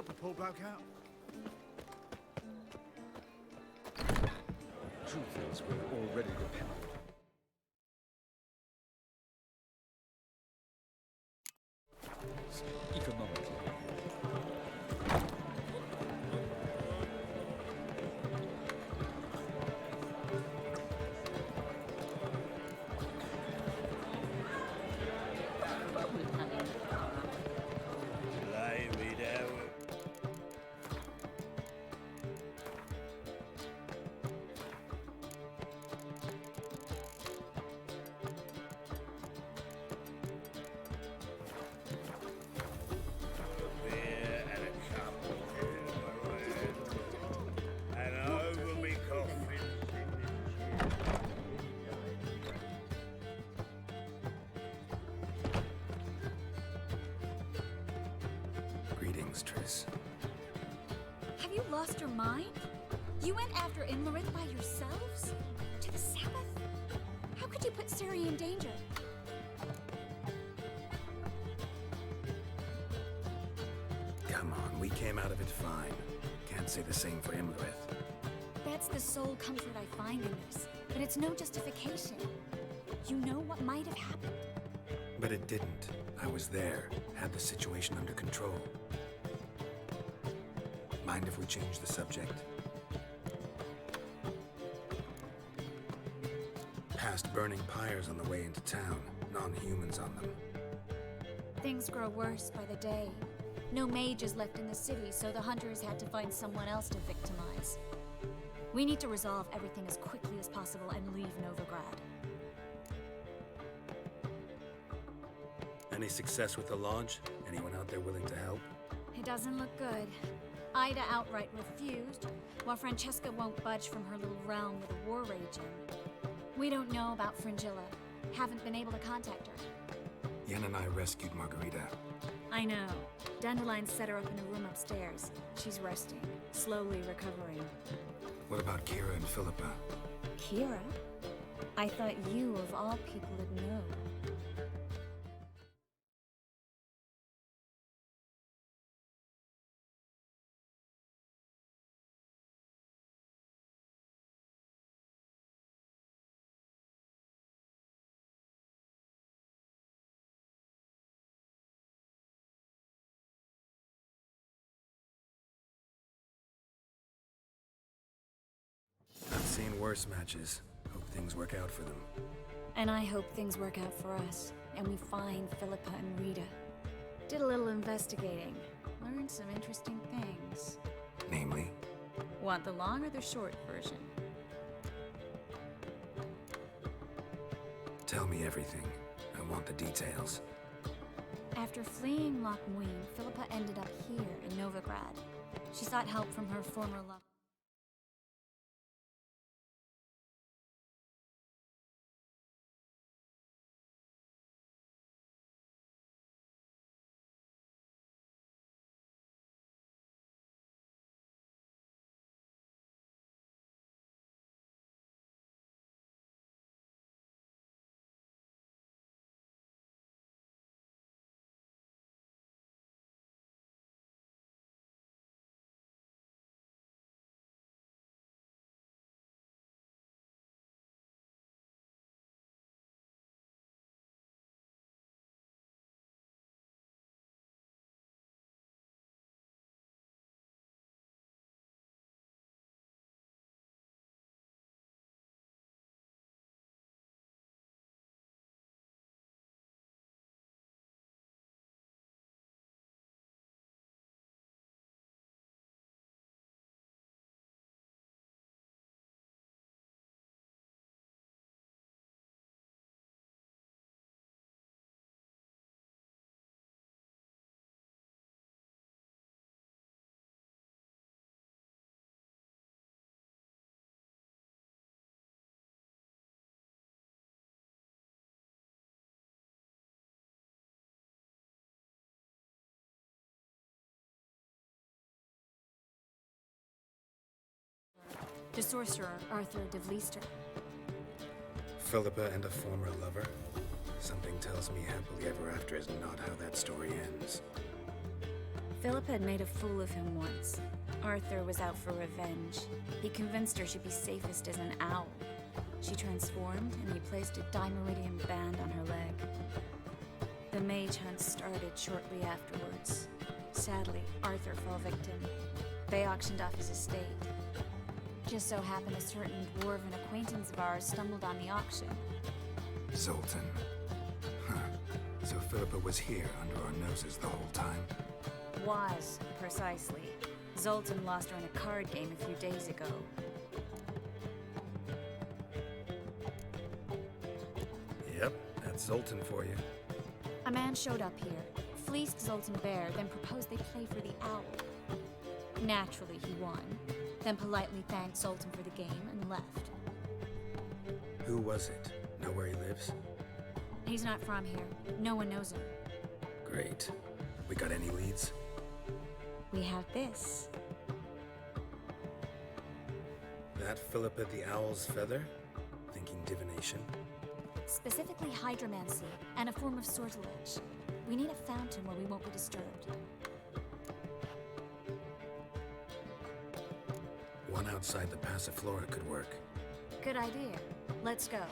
Help a poor bloke out. Truth is, we're already dependent. Economically. Lay me down. Beer and a cup of tea, and over me coffin. Greetings, Triss. Have you lost your mind? You went after Imlerith by yourselves? To the Sabbath? How could you put Ciri in danger? Come on, we came out of it fine. Can't say the same for Imlerith. That's the sole comfort I find in this, but it's no justification. You know what might have happened. But it didn't. I was there, had the situation under control. Mind if we change the subject? Past burning pyres on the way into town, non-humans on them. Things grow worse by the day. No mages left in the city, so the hunters had to find someone else to victimize. We need to resolve everything as quickly as possible and leave Novigrad. Any success with the Lodge? Anyone out there willing to help? It doesn't look good. Ida outright refused, while Francesca won't budge from her little realm with a war raging. We don't know about Fringilla. Haven't been able to contact her. Yen and I rescued Margarita. I know. Dandelion set her up in a room upstairs. She's resting, slowly recovering. What about Kira and Philippa? Kira? I thought you, of all people, would know. I've seen worse matches. Hope things work out for them. And I hope things work out for us, and we find Philippa and Rita. Did a little investigating. Learned some interesting things. Namely? Want the long or the short version? Tell me everything. I want the details. After fleeing Loch Muin, Philippa ended up here in Novigrad. She sought help from her former lover. The sorcerer, Arthur de Vlister. Philippa and a former lover? Something tells me happily ever after is not how that story ends. Philip had made a fool of him once. Arthur was out for revenge. He convinced her she'd be safest as an owl. She transformed, and he placed a dimeridium band on her leg. The mage hunt started shortly afterwards. Sadly, Arthur fell victim. They auctioned off his estate. Just so happened a certain dwarven acquaintance of ours stumbled on the auction. Zoltan. Huh. So Philippa was here under our noses the whole time? Was, precisely. Zoltan lost her in a card game a few days ago. Yep, that's Zoltan for you. A man showed up here, fleeced Zoltan bare, then proposed they play for the owl. Naturally, he won, then politely thanked Zoltan for the game and left. Who was it? Know where he lives? He's not from here. No one knows him. Great. We got any leads? We have this. That Philippa the Owl's feather? Thinking divination? Specifically hydromancy, and a form of sortilege. We need a fountain where we won't be disturbed. One outside the Passiflora could work. Good idea. Let's go.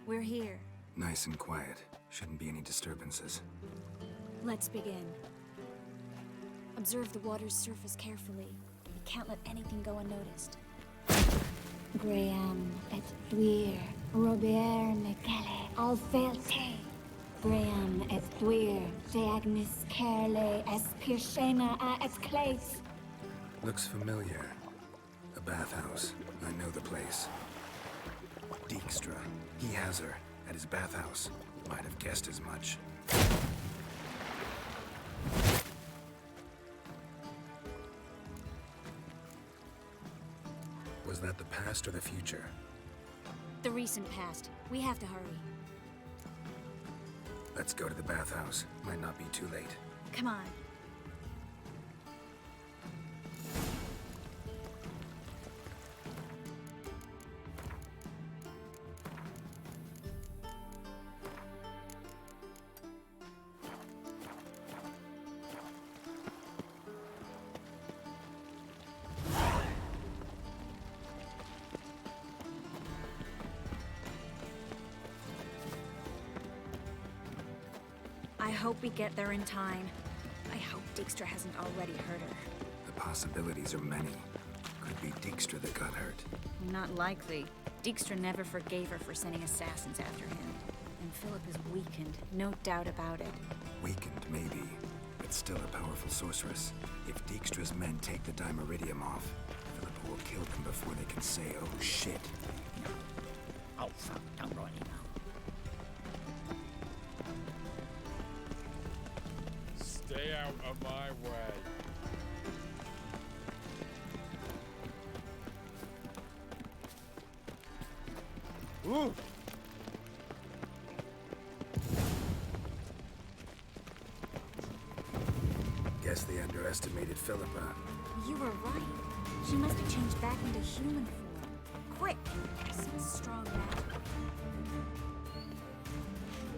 We're here. Nice and quiet. Shouldn't be any disturbances. Let's begin. Observe the water's surface carefully. We can't let anything go unnoticed. Graham et Dwyer, Robert Mekele, Alfelte. Graham et Dwyer, Deagnis Kerle, Espirshena a et Clace. Looks familiar. A bathhouse. I know the place. Dijkstra. He has her. At his bathhouse. Might have guessed as much. Was that the past or the future? The recent past. We have to hurry. Let's go to the bathhouse. Might not be too late. Come on. I hope we get there in time. I hope Dijkstra hasn't already hurt her. The possibilities are many. Could be Dijkstra that got hurt. Not likely. Dijkstra never forgave her for sending assassins after him. And Philip is weakened, no doubt about it. Weakened, maybe. But still a powerful sorceress. If Dijkstra's men take the Dimeridium off, Philippa will kill them before they can say, oh shit. Oh, fuck, don't write it now. Stay out of my way. Ooh! Guess they underestimated Philippa. You were right. She must have changed back into human form. Quick! Some strong magic.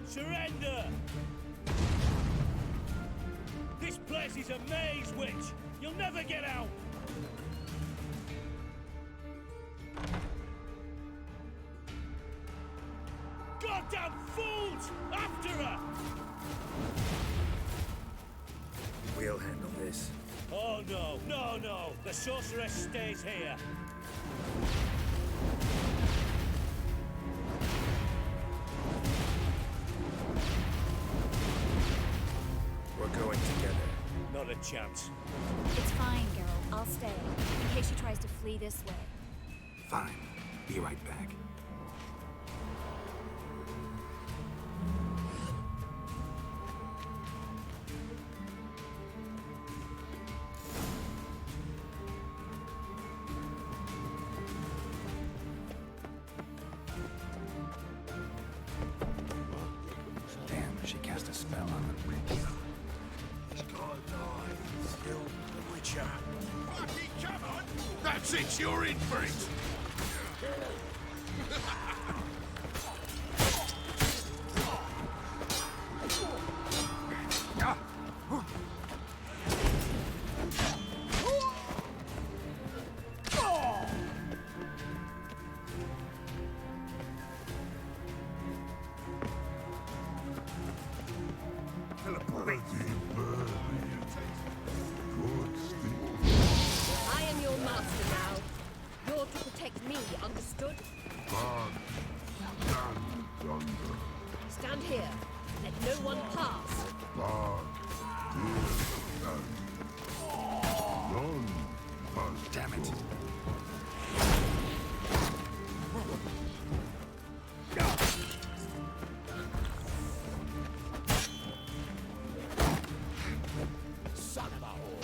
Surrender! This place is a maze, witch! You'll never get out! Goddamn fools! After her! We'll handle this. Oh no, no, no! The sorceress stays here! We're going together. Not a chance. It's fine, Geralt. I'll stay, in case she tries to flee this way. Fine. Be right back. Damn, she cast a spell on them. Kill the Witcher. Fucking come on! That's it, you're in for it! I am your master now. You're to protect me, understood? Stand here. Let no one pass. Damn it. Son of a whore.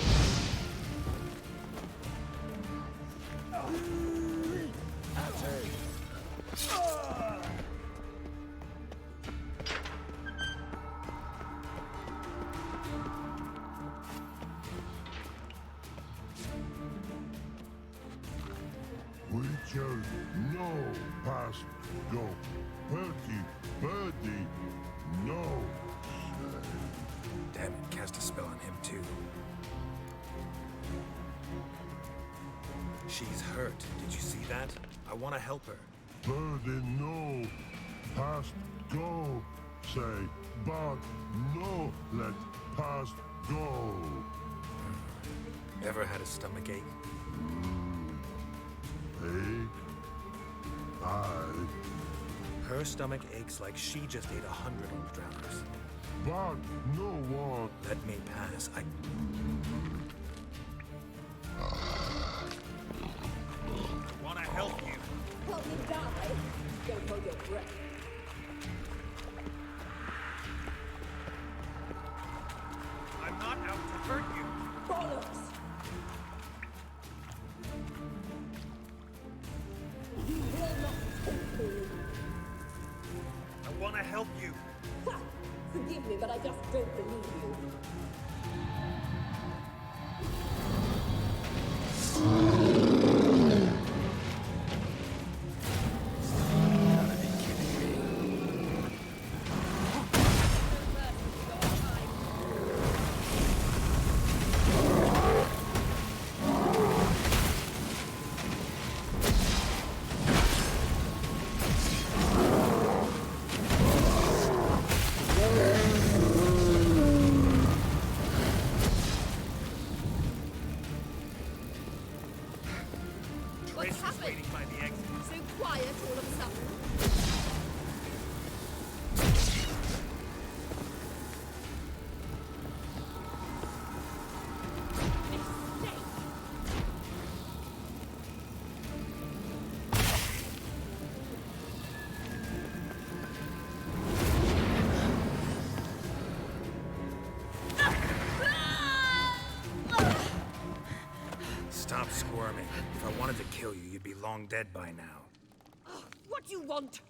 Witcher, no, past go. Perky, birdie, no. Damn it, cast a spell on him too. She's hurt. Did you see that? I want to help her. Birdie, no. Past go. Say, but no, let past go. Ever had a stomach ache? Hey, Her stomach aches like she just ate 100 old drowners. but no one. Let me pass. I want to help you. Help me die. Don't hold your breath. I'm not out to hurt you. Bollocks! You will not take me. I want to help you. Ha! Forgive me, but I just don't believe you. What's happened? Waiting by the exit. So quiet all of a sudden. Mistake. Stop squirming. If I wanted to kill you, you'd be long dead by now. What do you want?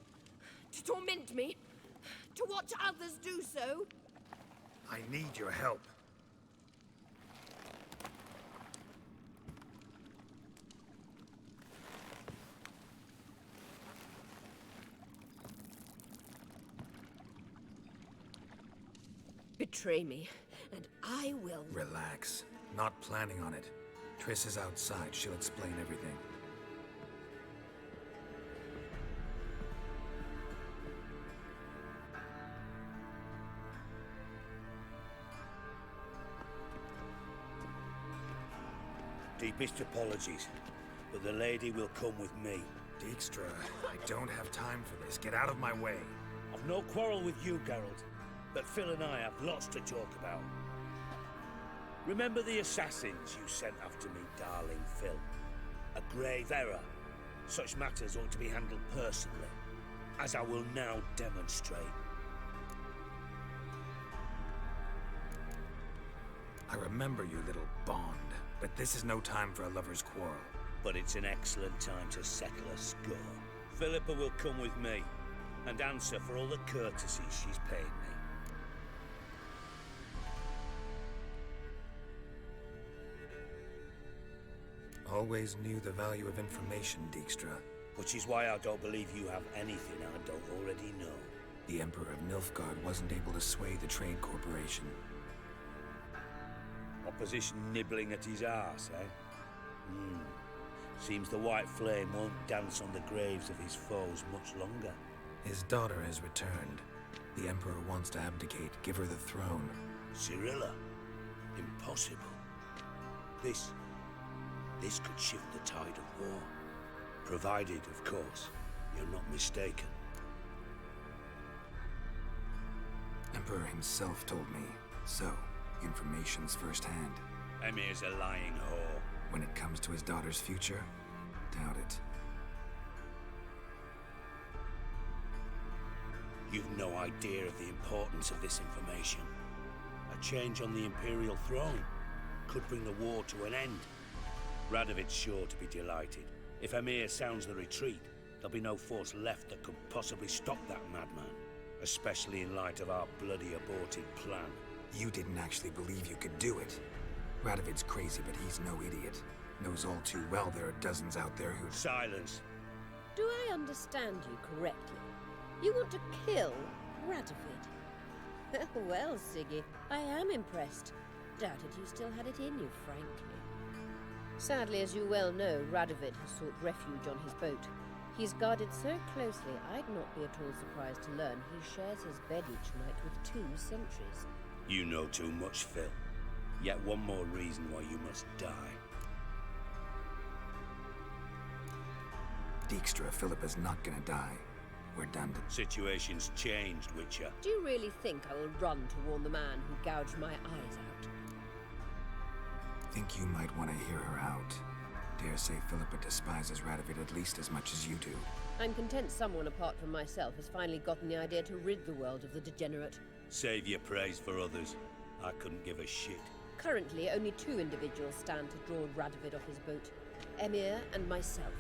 To torment me? To watch others do so? I need your help. Betray me, and I will. Relax. Not planning on it. Triss is outside. She'll explain everything. Deepest apologies, but the lady will come with me. Dijkstra, I don't have time for this. Get out of my way. I've no quarrel with you, Geralt, but Phil and I have lots to talk about. Remember the assassins you sent after me, darling Phil? A grave error. Such matters ought to be handled personally, as I will now demonstrate. I remember your little bond, but this is no time for a lover's quarrel. But it's an excellent time to settle a score. Philippa will come with me and answer for all the courtesies she's paid me. Always knew the value of information, Dijkstra. Which is why I don't believe you have anything I don't already know. The Emperor of Nilfgaard wasn't able to sway the Trade Corporation. Opposition nibbling at his arse, eh? Seems the White Flame won't dance on the graves of his foes much longer. His daughter has returned. The Emperor wants to abdicate, give her the throne. Cirilla? Impossible. This could shift the tide of war. Provided, of course, you're not mistaken. Emperor himself told me. So, information's firsthand. Emir's a lying whore. When it comes to his daughter's future, doubt it. You've no idea of the importance of this information. A change on the Imperial throne could bring the war to an end. Radovid's sure to be delighted. If Emir sounds the retreat, there'll be no force left that could possibly stop that madman. Especially in light of our bloody aborted plan. You didn't actually believe you could do it. Radovid's crazy, but he's no idiot. Knows all too well there are dozens out there who... Silence. Do I understand you correctly? You want to kill Radovid? Well, Siggy, I am impressed. Doubted you still had it in you, frankly. Sadly, as you well know, Radovid has sought refuge on his boat. He's guarded so closely, I'd not be at all surprised to learn he shares his bed each night with 2 sentries. You know too much, Phil. Yet one more reason why you must die. Dijkstra, Philip is not gonna die. We're done to... Situation's changed, Witcher. Do you really think I will run to warn the man who gouged my eyes out? Think you might want to hear her out. Dare say Philippa despises Radovid at least as much as you do. I'm content someone apart from myself has finally gotten the idea to rid the world of the degenerate. Save your praise for others. I couldn't give a shit. Currently, only 2 individuals stand to draw Radovid off his boat. Emir and myself.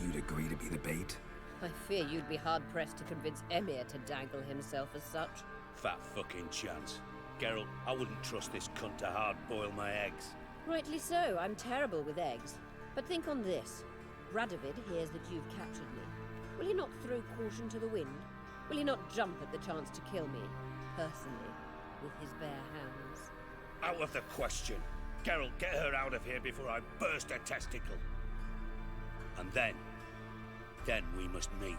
You'd agree to be the bait? I fear you'd be hard-pressed to convince Emir to dangle himself as such. Fat fucking chance. Geralt, I wouldn't trust this cunt to hard-boil my eggs. Rightly so, I'm terrible with eggs. But think on this. Radovid hears that you've captured me. Will he not throw caution to the wind? Will he not jump at the chance to kill me, personally, with his bare hands? Out of the question. Geralt, get her out of here before I burst a testicle. And then we must meet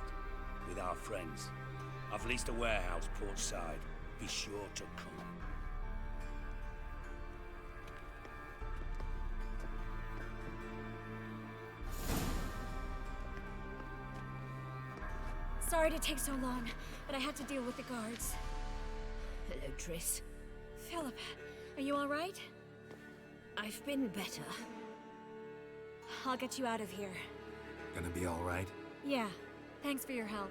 with our friends. I've leased a warehouse portside. Be sure to come. Sorry to take so long, but I had to deal with the guards. Hello, Triss. Philip, are you all right? I've been better. I'll get you out of here. Gonna be all right? Yeah, thanks for your help.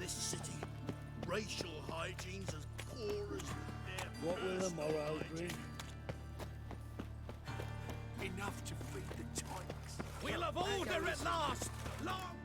this city. Racial hygiene's as poor as their What will the personal morrow hygiene. bring? Enough to feed the tykes. We'll have order at last! Long!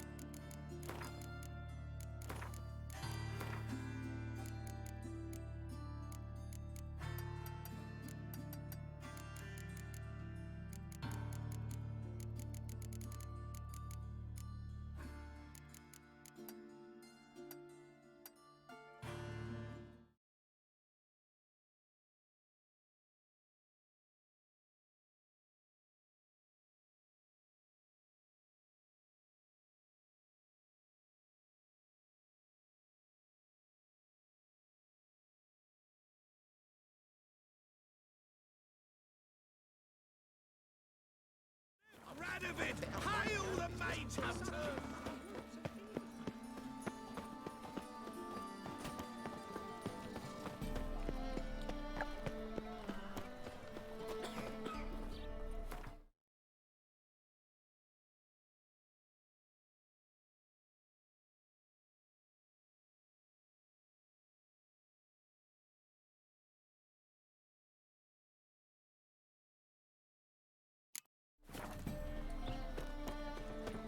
Radovid! Hail the Mage Hunter!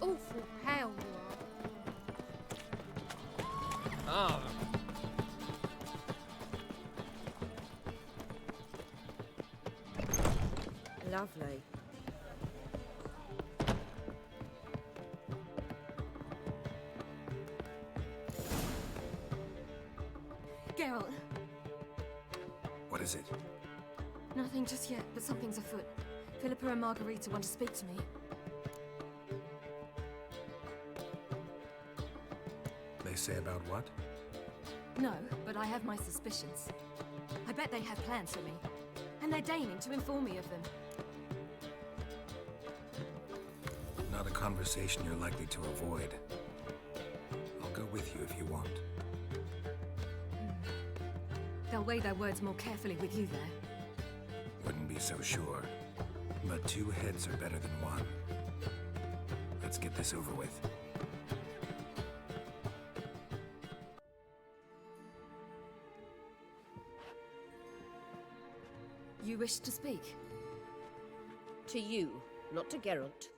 Awful pale you are. Ah, Lovely. Geralt, What is it? nothing just yet, but something's afoot. Philippa and Margarita want to speak to me. They say about what? No, but I have my suspicions. I bet they have plans for me, and they're deigning to inform me of them. Not a conversation you're likely to avoid. I'll go with you if you want. They'll weigh their words more carefully with you there. Wouldn't be so sure. But two heads are better than one. Let's get this over with. You wish to speak? To you, not to Geralt.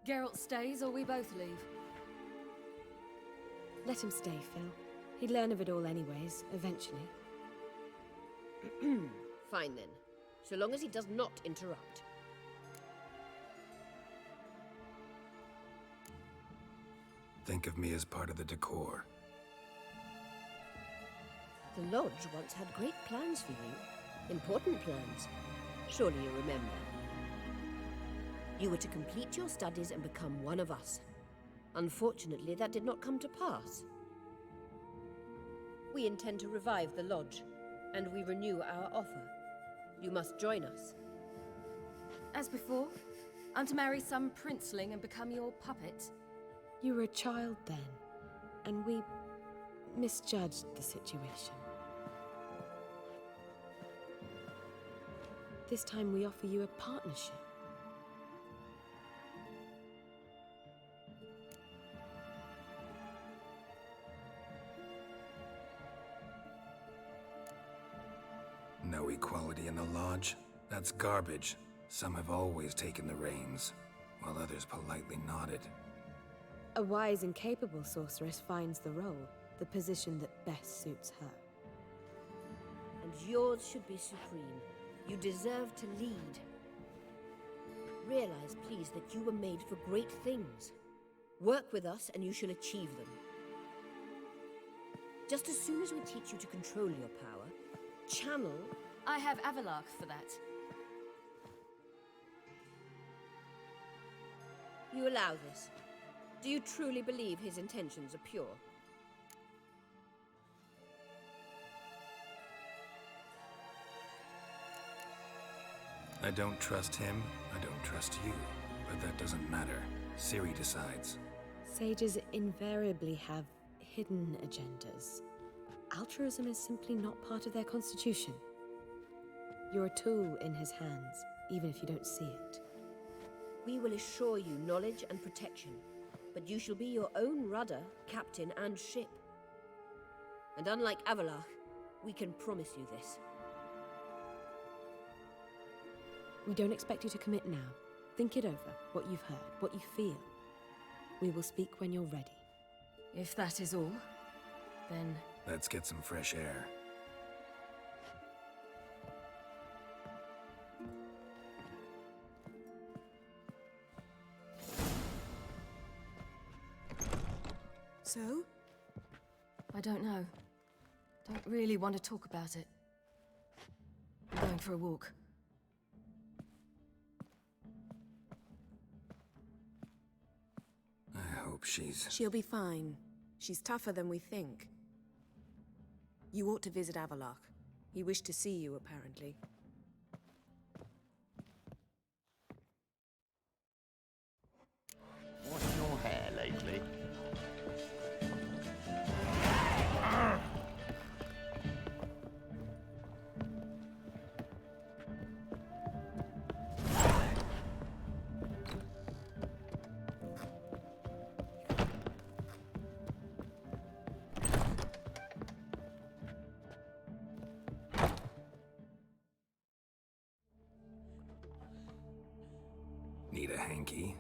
Geralt stays, or we both leave. Let him stay, Phil. He'd learn of it all anyways, eventually. Fine then, so long as he does not interrupt. Think of me as part of the decor. The Lodge once had great plans for you. Important plans. Surely you remember. You were to complete your studies and become one of us. Unfortunately, that did not come to pass. We intend to revive the Lodge, and we renew our offer. You must join us. As before, I'm to marry some princeling and become your puppet. You were a child then, and we misjudged the situation. This time we offer you a partnership. No equality in the Lodge? That's garbage. Some have always taken the reins, while others politely nodded. A wise and capable sorceress finds the role, the position that best suits her. And yours should be supreme. You deserve to lead. Realize, please, that you were made for great things. Work with us and you shall achieve them. Just as soon as we teach you to control your power, channel... I have Avalark for that. You allow this. Do you truly believe his intentions are pure? I don't trust him, I don't trust you. But that doesn't matter. Ciri decides. Sages invariably have hidden agendas. Altruism is simply not part of their constitution. You're a tool in his hands, even if you don't see it. We will assure you knowledge and protection, but you shall be your own rudder, captain, and ship. And unlike Avalach, we can promise you this. We don't expect you to commit now. Think it over, what you've heard, what you feel. We will speak when you're ready. If that is all, then... Let's get some fresh air. So? I don't know. Don't really want to talk about it. I'm going for a walk. I hope she's... She'll be fine. She's tougher than we think. You ought to visit Avalach. He wished to see you, apparently. Washing your hair lately? Need a hanky?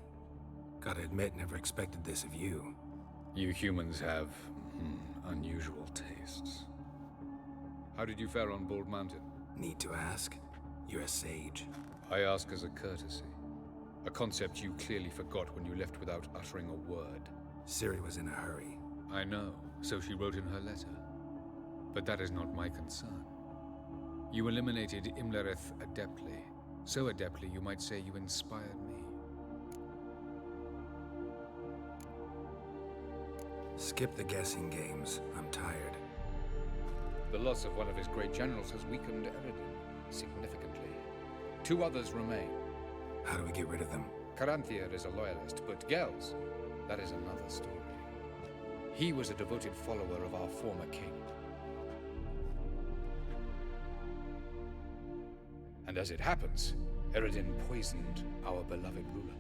Gotta admit, never expected this of you. You humans have unusual tastes. How did you fare on Bald Mountain? Need to ask? You're a sage. I ask as a courtesy. A concept you clearly forgot when you left without uttering a word. Ciri was in a hurry. I know, so she wrote in her letter. But that is not my concern. You eliminated Imlerith adeptly. So adeptly, you might say you inspired me. Skip the guessing games. I'm tired. The loss of one of his great generals has weakened Eredin significantly. 2 others remain. How do we get rid of them? Caranthier is a loyalist, but Gels, that is another story. He was a devoted follower of our former king. And as it happens, Eredin poisoned our beloved ruler.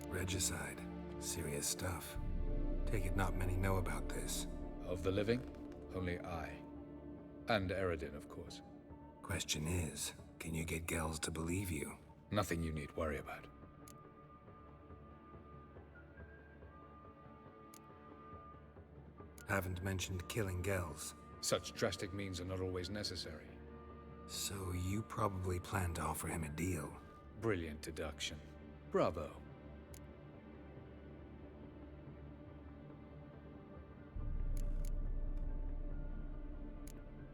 Regicide. Serious stuff. Take it not many know about this. Of the living, only I. And Eredin, of course. Question is, can you get Gels to believe you? Nothing you need worry about. Haven't mentioned killing Gels. Such drastic means are not always necessary. So you probably plan to offer him a deal. Brilliant deduction. Bravo.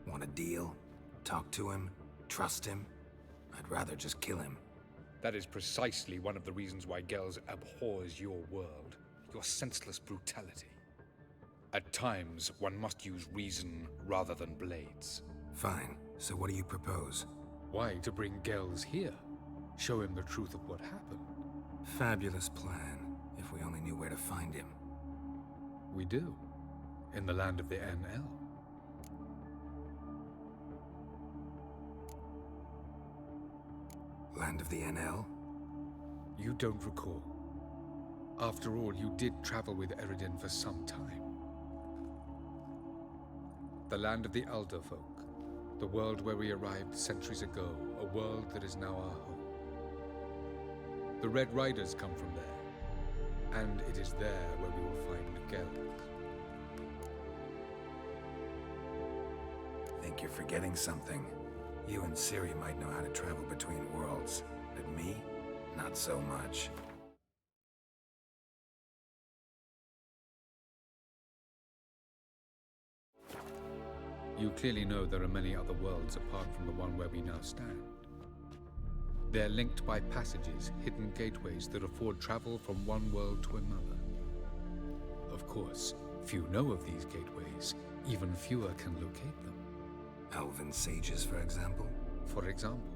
Want a deal? Talk to him? Trust him? I'd rather just kill him. That is precisely one of the reasons why Gels abhors your world. Your senseless brutality. At times, one must use reason rather than blades. Fine. So what do you propose? Why, to bring Gels here. Show him the truth of what happened. Fabulous plan, if we only knew where to find him. We do. In the land of the NL. Land of the NL? You don't recall. After all, you did travel with Eredin for some time. The land of the Alderfolk. The world where we arrived centuries ago. A world that is now our home. The Red Riders come from there. And it is there where we will find Gels. Think you're forgetting something. You and Ciri might know how to travel between worlds, but me? Not so much. You clearly know there are many other worlds apart from the one where we now stand. They're linked by passages, hidden gateways that afford travel from one world to another. Of course, few know of these gateways, even fewer can locate them. Elven sages, for example? For example.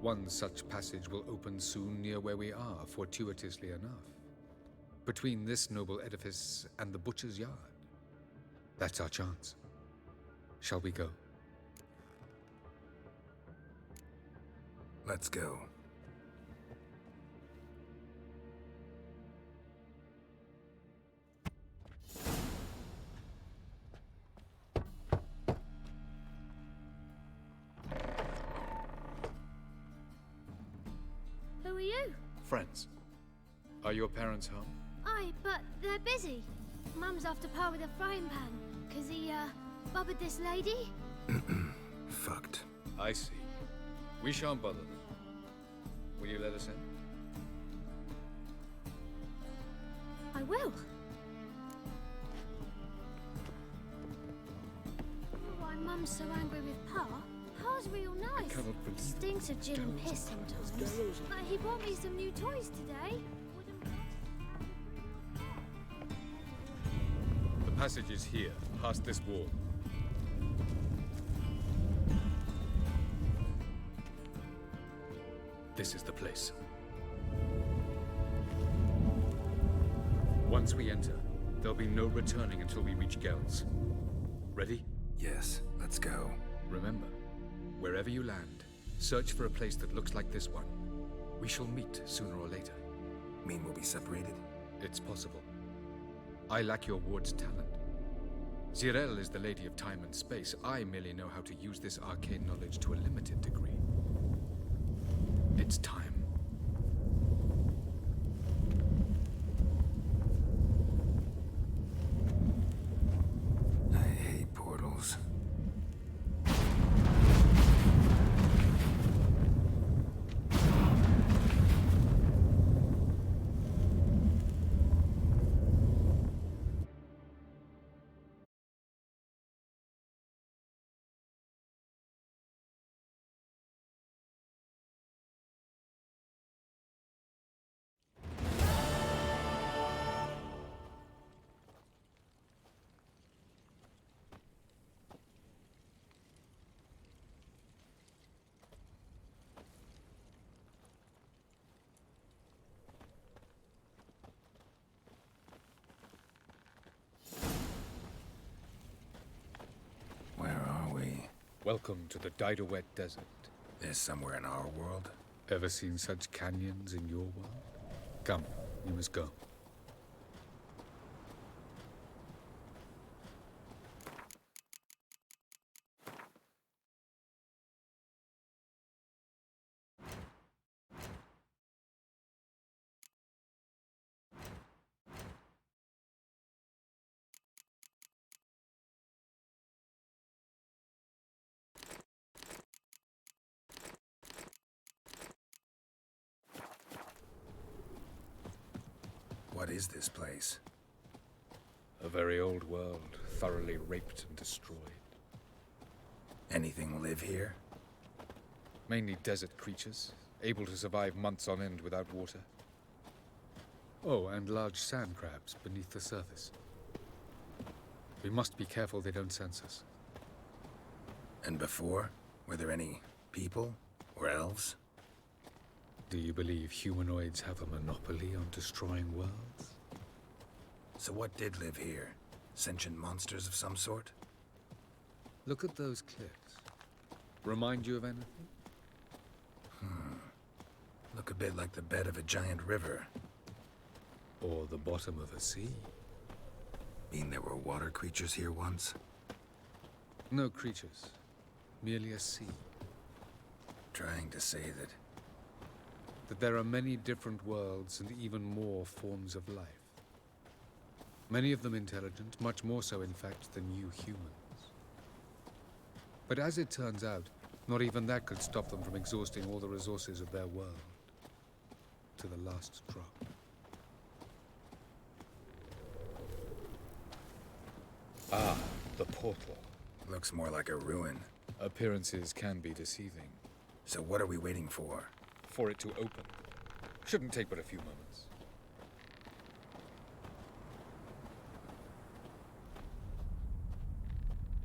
One such passage will open soon near where we are, fortuitously enough. Between this noble edifice and the butcher's yard. That's our chance. Shall we go? Let's go. friends. Are your parents home? Aye, but they're busy. Mum's after Pa with a frying pan, 'cause he, bubbered this lady. Fucked. I see. We shan't bother them. Will you let us in? I will. Why Mum's so angry with Pa? Pa's real nice. Stinks of gin and piss sometimes. But he bought me some new toys today. The passage is here, past this wall. This is the place. Once we enter, there'll be no returning until we reach Gells. Ready? Yes, let's go. Remember, wherever you land, search for a place that looks like this one. We shall meet sooner or later. Mean we'll be separated? It's possible. I lack your ward's talent. Zirel is the Lady of Time and Space. I merely know how to use this arcane knowledge to a limited degree. It's time. I hate portals. Welcome to the Didowet Desert. There's somewhere in our world? Ever seen such canyons in your world? Come, you must go. What is this place? A very old world, thoroughly raped and destroyed. Anything live here? Mainly desert creatures, able to survive months on end without water. Oh, and large sand crabs beneath the surface. We must be careful they don't sense us. And before? Were there any people? Or elves? Do you believe humanoids have a monopoly on destroying worlds? So what did live here? Sentient monsters of some sort? Look at those cliffs. Remind you of anything? Look a bit like the bed of a giant river. Or the bottom of a sea. Mean there were water creatures here once? No creatures. Merely a sea. Trying to say that there are many different worlds and even more forms of life. Many of them intelligent, much more so in fact than you humans. But as it turns out, not even that could stop them from exhausting all the resources of their world. To the last drop. Ah, the portal. Looks more like a ruin. Appearances can be deceiving. So what are we waiting for? For it to open. Shouldn't take but a few moments.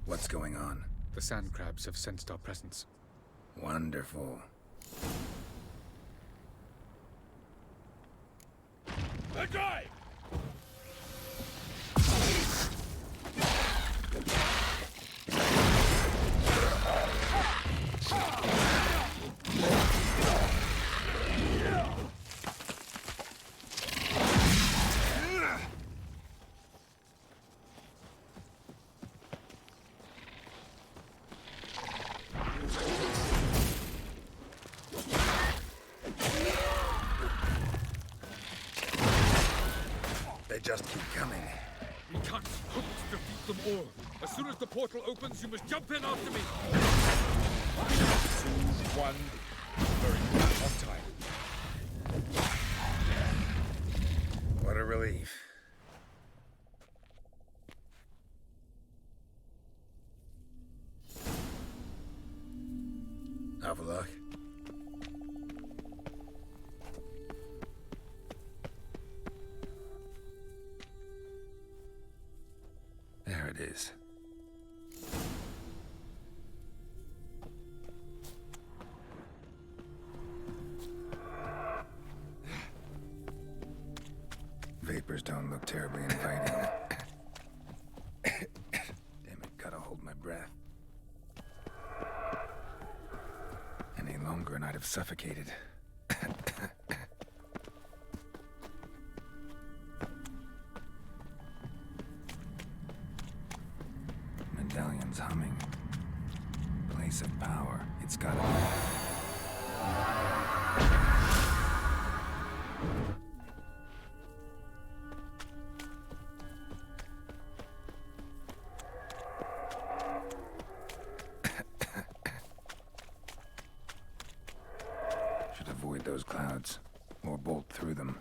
What's going on? The sand crabs have sensed our presence. Wonderful. That guy! They just keep coming. We can't hope to defeat them all. As soon as the portal opens, you must jump in after me. 2, 1. Very good. On time. What a relief. Avallac'h. There it is. Vapors don't look terribly inviting. Damn it, gotta hold my breath. Any longer and I'd have suffocated. Medallion's humming. Place of power. It's gotta be. Should avoid those clouds, or bolt through them.